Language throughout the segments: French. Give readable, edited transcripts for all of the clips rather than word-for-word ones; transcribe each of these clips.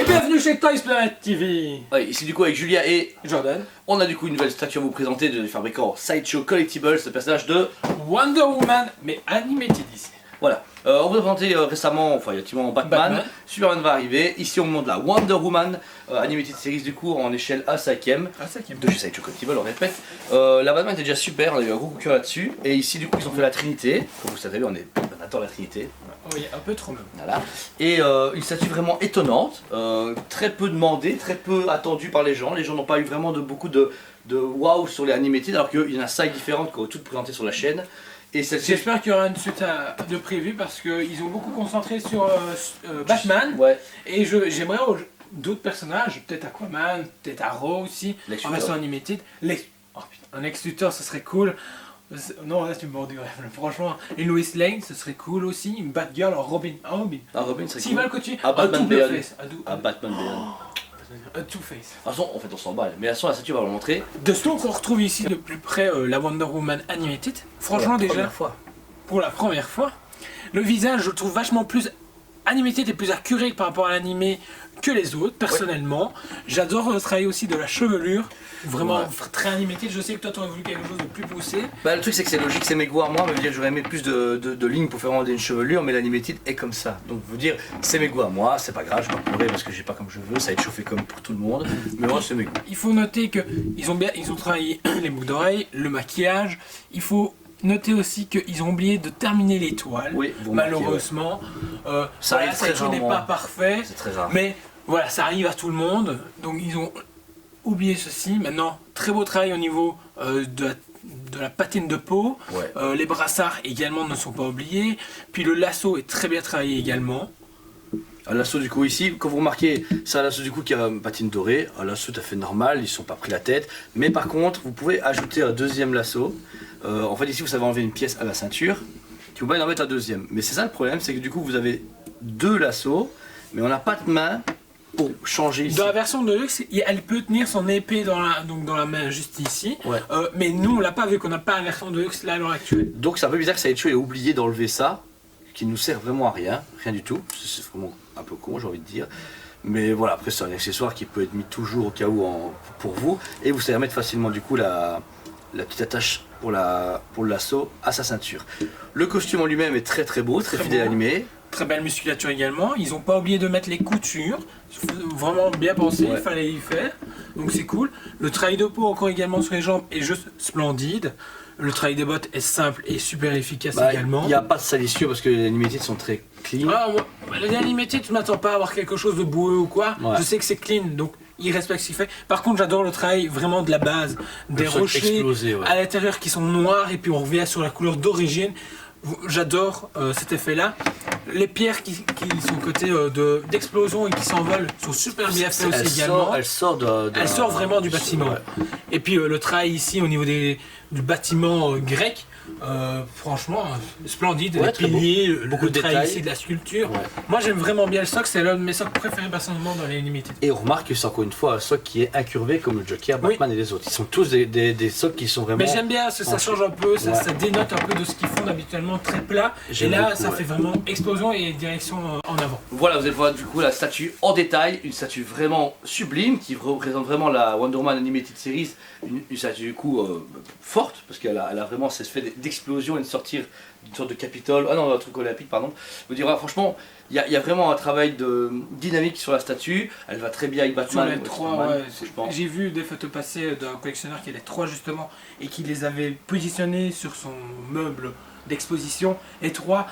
Et bienvenue chez Toys Planet TV. Ouais, ici du coup avec Julia et Jordan. on a du coup une nouvelle statue à vous présenter du fabricant Sideshow Collectibles, le personnage de... Wonder Woman, mais animated ici. Voilà, on vous a présenté récemment, enfin il y a effectivement Batman, Superman va arriver, ici on montre la Wonder Woman, Animated Series du coup en échelle A5ème, de chez Sideshow Collectibles, on répète. La Batman était déjà super, on a eu un gros coup de cœur là-dessus, et ici du coup ils ont fait la Trinité, comme vous savez on adore la Trinité. Oui, un peu trop même. Voilà. Et une statue vraiment étonnante, très peu demandée, très peu attendue par les gens n'ont pas eu vraiment beaucoup de waouh sur les animated alors qu'il y en a 5 différentes qui ont toutes présentées sur la chaîne. J'espère qu'il y aura une suite de prévu parce qu'ils ont beaucoup concentré sur Batman. Ouais. Et j'aimerais d'autres personnages, peut-être Aquaman, peut-être Arrow aussi, en version animated. Oh, putain, un Lex Luthor, ce serait cool. Non, là tu me mords du rêve, franchement. Une Lois Lane, ce serait cool aussi. Une Batgirl, un Robin. Robin serait S'ils cool. veulent continuer, Un Batman Beyond. un Batman Beyond. Un Two-Face. De toute façon, en fait, on s'en bat. Mais la statue, on va vous le montrer. De ce qu'on retrouve ici de plus près la Wonder Woman Animated. Franchement, déjà, pour la première fois, le visage, je le trouve vachement plus animated et plus accuré par rapport à l'animé que les autres, personnellement. J'adore le travail aussi de la chevelure. Vraiment très animé. Je sais que toi tu aurais voulu quelque chose de plus poussé. Bah, le truc c'est que c'est logique, c'est mes goûts à moi, me dire j'aurais aimé plus de lignes pour faire rendre une chevelure, mais l'animated est comme ça. Donc vous dire c'est mes goûts à moi, c'est pas grave, je vais pas pleurer parce que j'ai pas comme je veux, ça va être chauffé comme pour tout le monde, mais moi c'est mes goûts. Il faut noter que ils ont travaillé les boucles d'oreilles, le maquillage. Il faut noter aussi qu'ils ont oublié de terminer les toiles. Oui, malheureusement. Ça arrive très rarement. n'est pas parfait. C'est très rare. Mais voilà, ça arrive à tout le monde. Donc ils ont oublié ceci. Maintenant, très beau travail au niveau de la patine de peau. Ouais. Les brassards également ne sont pas oubliés. Puis le lasso est très bien travaillé également. Un lasso du coup ici, quand vous remarquez, c'est un lasso du coup qui a une patine dorée, un lasso tout à fait normal, ils ne sont pas pris la tête. Mais par contre, vous pouvez ajouter un deuxième lasso. En fait ici vous savez enlever une pièce à la ceinture, qui vous permet d'en mettre un deuxième. Mais c'est ça le problème, c'est que du coup vous avez deux lassos, mais on n'a pas de main pour changer ici. Dans la version de luxe, elle peut tenir son épée dans la main juste ici. Ouais. Mais nous on l'a pas vu qu'on n'a pas la version de luxe là à l'heure actuelle. Donc c'est un peu bizarre que Sideshow ait oublié d'enlever ça, qui nous sert vraiment à rien, rien du tout. C'est vraiment un peu con j'ai envie de dire. Mais voilà, après c'est un accessoire qui peut être mis toujours au cas où pour vous. Et vous savez remettre facilement du coup la petite attache pour le lasso à sa ceinture. Le costume en lui-même est très très beau, très fidèle animé. Très belle musculature également. Ils n'ont pas oublié de mettre les coutures. Vraiment bien pensé, il fallait y faire. Donc c'est cool. Le travail de peau encore également sur les jambes est juste splendide. Le travail des bottes est simple et super efficace également. Il n'y a pas de salissure parce que les animated sont très clean. Les animated, je ne m'attends pas à avoir quelque chose de boueux ou quoi. Ouais. Je sais que c'est clean, donc il respecte ce qu'il fait. Par contre, j'adore le travail vraiment de la base. Des rochers à l'intérieur qui sont noirs et puis on revient sur la couleur d'origine. J'adore cet effet-là. Les pierres qui sont côté d'explosion et qui s'envolent sont super bien faites aussi également. Elle sort vraiment du bâtiment. Ouais. Et puis le travail ici au niveau du bâtiment grec, franchement splendide. Les piliers, beaucoup de travail ici de la sculpture. Ouais. Moi j'aime vraiment bien le socle, c'est l'un de mes socles préférés personnellement dans les Limited. Et on remarque que c'est encore une fois un socle qui est incurvé comme le Joker, Batman et les autres. Ils sont tous des socles qui sont vraiment... Mais j'aime bien, ça change un peu, ça dénote un peu de ce qu'ils font habituellement très plat. Et là ça fait vraiment explosion et direction en avant. Voilà, vous allez voir du coup la statue en détail, une statue vraiment sublime qui représente vraiment la Wonder Woman Animated Series, une statue du coup forte parce qu'elle a vraiment cet effet d'explosion et de sortir d'une sorte de Capitole, un truc olympique pardon. Vous direz franchement, il y a vraiment un travail de dynamique sur la statue, elle va très bien avec Batman. Sur les trois, j'ai vu des photos passées d'un collectionneur qui a les trois justement et qui les avait positionnés sur son meuble d'exposition. Les trois,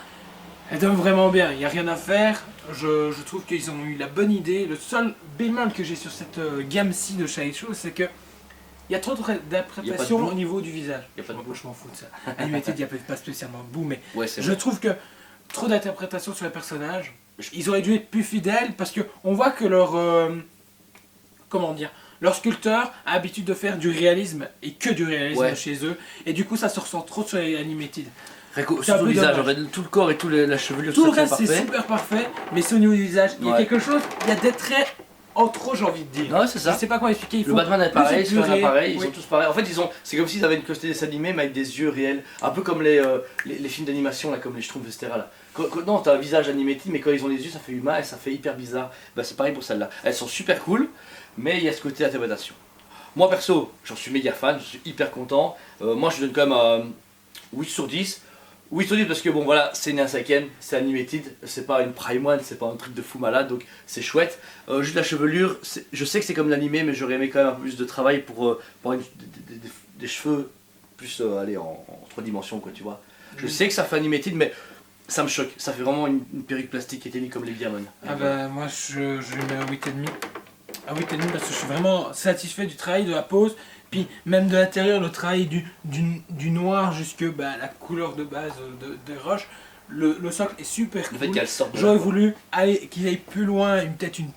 elles donnent vraiment bien, il n'y a rien à faire. Je trouve qu'ils ont eu la bonne idée. Le seul bémol que j'ai sur cette gamme-ci de Sideshow, c'est que il y a trop d'interprétation au niveau du visage. Il n'y a pas de boue. Je m'en fous de ça. Animated, il n'y a pas spécialement de boue, mais je vrai. trouve que trop d'interprétation sur les personnages. Ils auraient dû être plus fidèles parce qu'on voit que leur sculpteur a l'habitude de faire du réalisme et que du réalisme chez eux. Et du coup, ça se ressent trop sur les Animated. Sur le visage, en fait, tout le corps et toute la chevelure, tout le reste c'est super parfait, mais c'est au niveau du visage. Il y a quelque chose, il y a des traits en trop, j'ai envie de dire. Ouais, c'est ça. Je sais pas comment expliquer. Le Batman est pareil, Superman est pareil, ils oui. sont tous pareils. En fait, c'est comme s'ils avaient une costé des animés mais avec des yeux réels. Un peu comme les films d'animation, là, comme les Schtroumpfs, etc. Là. Non, t'as un visage animé, mais quand ils ont les yeux, ça fait humain et ça fait hyper bizarre. Bah, c'est pareil pour celle-là. Elles sont super cool, mais il y a ce côté interprétation. Moi, perso, j'en suis méga fan, je suis hyper content. Moi, je donne quand même 8 sur 10. 8 sur 10 parce que bon voilà, c'est une cinquième, c'est animated, c'est pas une prime one, c'est pas un truc de fou malade, donc c'est chouette. Juste la chevelure, je sais que c'est comme l'animé, mais j'aurais aimé quand même un peu plus de travail pour des cheveux plus aller en 3 dimensions, quoi, tu vois. Je sais que ça fait animated, mais ça me choque, ça fait vraiment une perruque plastique qui était mise comme les Diamond. Ah bah moi je lui mets un 8,5. Un 8,5 parce que je suis vraiment satisfait du travail, de la pose. Puis même de l'intérieur, le travail du noir jusque la couleur de base des roches, le socle est super Le cool. fait qu'elle sorte. J'aurais voulu qu'il aille plus loin, peut-être une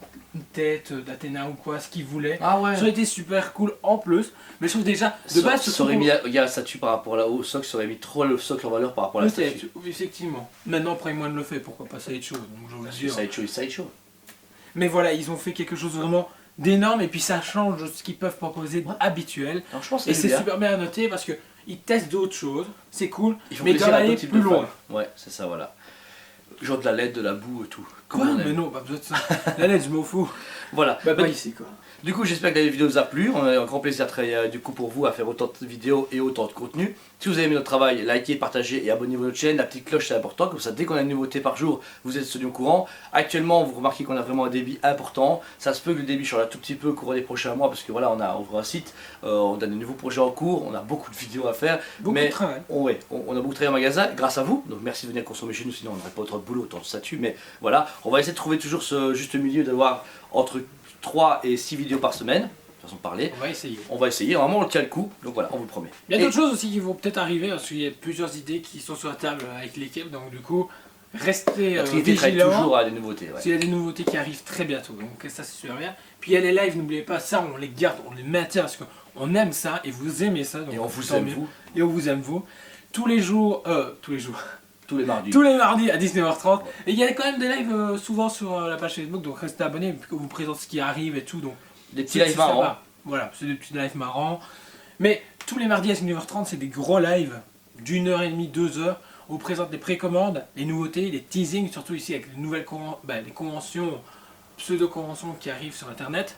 tête d'Athéna ou quoi, ce qu'il voulait. Ah ouais. Ça aurait été super cool en plus. Mais je trouve déjà, de base, ça aurait mis la statue par rapport au socle, ça aurait mis trop le socle en valeur par rapport à la statue. Effectivement. Maintenant, Prime One le fait, pourquoi pas Sideshow, donc j'ai envie de dire. Sideshow. Mais voilà, ils ont fait quelque chose vraiment d'énorme et puis ça change ce qu'ils peuvent proposer d'habituel. Alors, je pense Et c'est super bien à noter parce que ils testent d'autres choses, c'est cool, mais ils plaisir doivent à aller d'autres types plus de loin. fans. Ouais, c'est ça, voilà. Genre de la LED, de la boue et tout. Quoi? Mais non, pas besoin de ça. La lettre, je m'en fous. Voilà. Bah pas ici quoi. Du coup, j'espère que la vidéo vous a plu. On a eu un grand plaisir à travailler du coup pour vous à faire autant de vidéos et autant de contenu. Si vous avez aimé notre travail, likez, partagez et abonnez-vous à notre chaîne. La petite cloche c'est important, comme ça dès qu'on a une nouveauté par jour, vous êtes tenu au courant. Actuellement, vous remarquez qu'on a vraiment un débit important. Ça se peut que le débit change un tout petit peu au cours des prochains mois parce que voilà, on a ouvert un site, on a de nouveaux projets en cours, on a beaucoup de vidéos à faire. Beaucoup de travail. On a beaucoup de travail en magasin grâce à vous. Donc merci de venir consommer chez nous, sinon on n'aurait pas autant de boulot, autant de statut. Mais voilà, on va essayer de trouver toujours ce juste milieu d'avoir entre 3 et 6 vidéos par semaine. Façon de parler. On va essayer, vraiment on tient le coup, donc voilà, on vous le promet. Il y a d'autres choses aussi qui vont peut-être arriver, parce qu'il y a plusieurs idées qui sont sur la table avec l'équipe, donc du coup, restez vigilants. Toujours à des nouveautés. Ouais. Il y a des nouveautés qui arrivent très bientôt, donc ça c'est super bien. Puis il y a les lives, n'oubliez pas ça, on les garde, on les maintient, parce qu'on aime ça, et vous aimez ça. Donc et on vous aime vous. Et on vous aime vous. Tous les les mardis. Tous les mardis à 19h30. Et il y a quand même des lives souvent sur la page Facebook, donc restez abonnés, puis qu'on vous présente ce qui arrive et tout. Donc des petits lives marrants. Voilà, c'est des petits lives marrants. Mais tous les mardis à 19h30, c'est des gros lives d'1h30, 2h. On vous présente des précommandes, les nouveautés, les teasings, surtout ici avec les nouvelles les conventions, pseudo-conventions qui arrivent sur internet.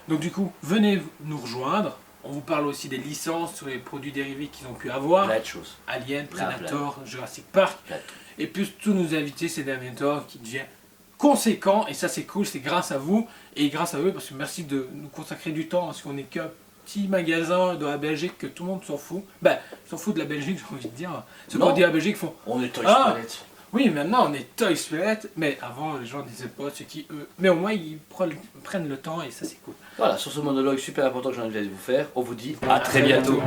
Donc du coup, venez nous rejoindre. On vous parle aussi des licences sur les produits dérivés qu'ils ont pu avoir. Plein de choses. Alien, Predator, Jurassic Park. Et puis tous nos invités, c'est des invités qui deviennent conséquent et ça c'est cool, c'est grâce à vous et grâce à eux parce que merci de nous consacrer du temps parce qu'on est qu'un petit magasin de la Belgique que tout le monde s'en fout. S'en fout de la Belgique, j'ai envie de dire. Ceux qui ont dit la Belgique font. On est Toys Planet. Oui, maintenant on est Toys Planet, mais avant les gens disaient pas ce qui eux. Mais au moins ils prennent le temps et ça c'est cool. Voilà, sur ce monologue super important que j'ai envie de vous faire, on vous dit à très bientôt.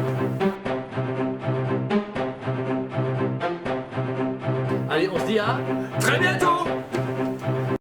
Allez, on se dit à très bientôt.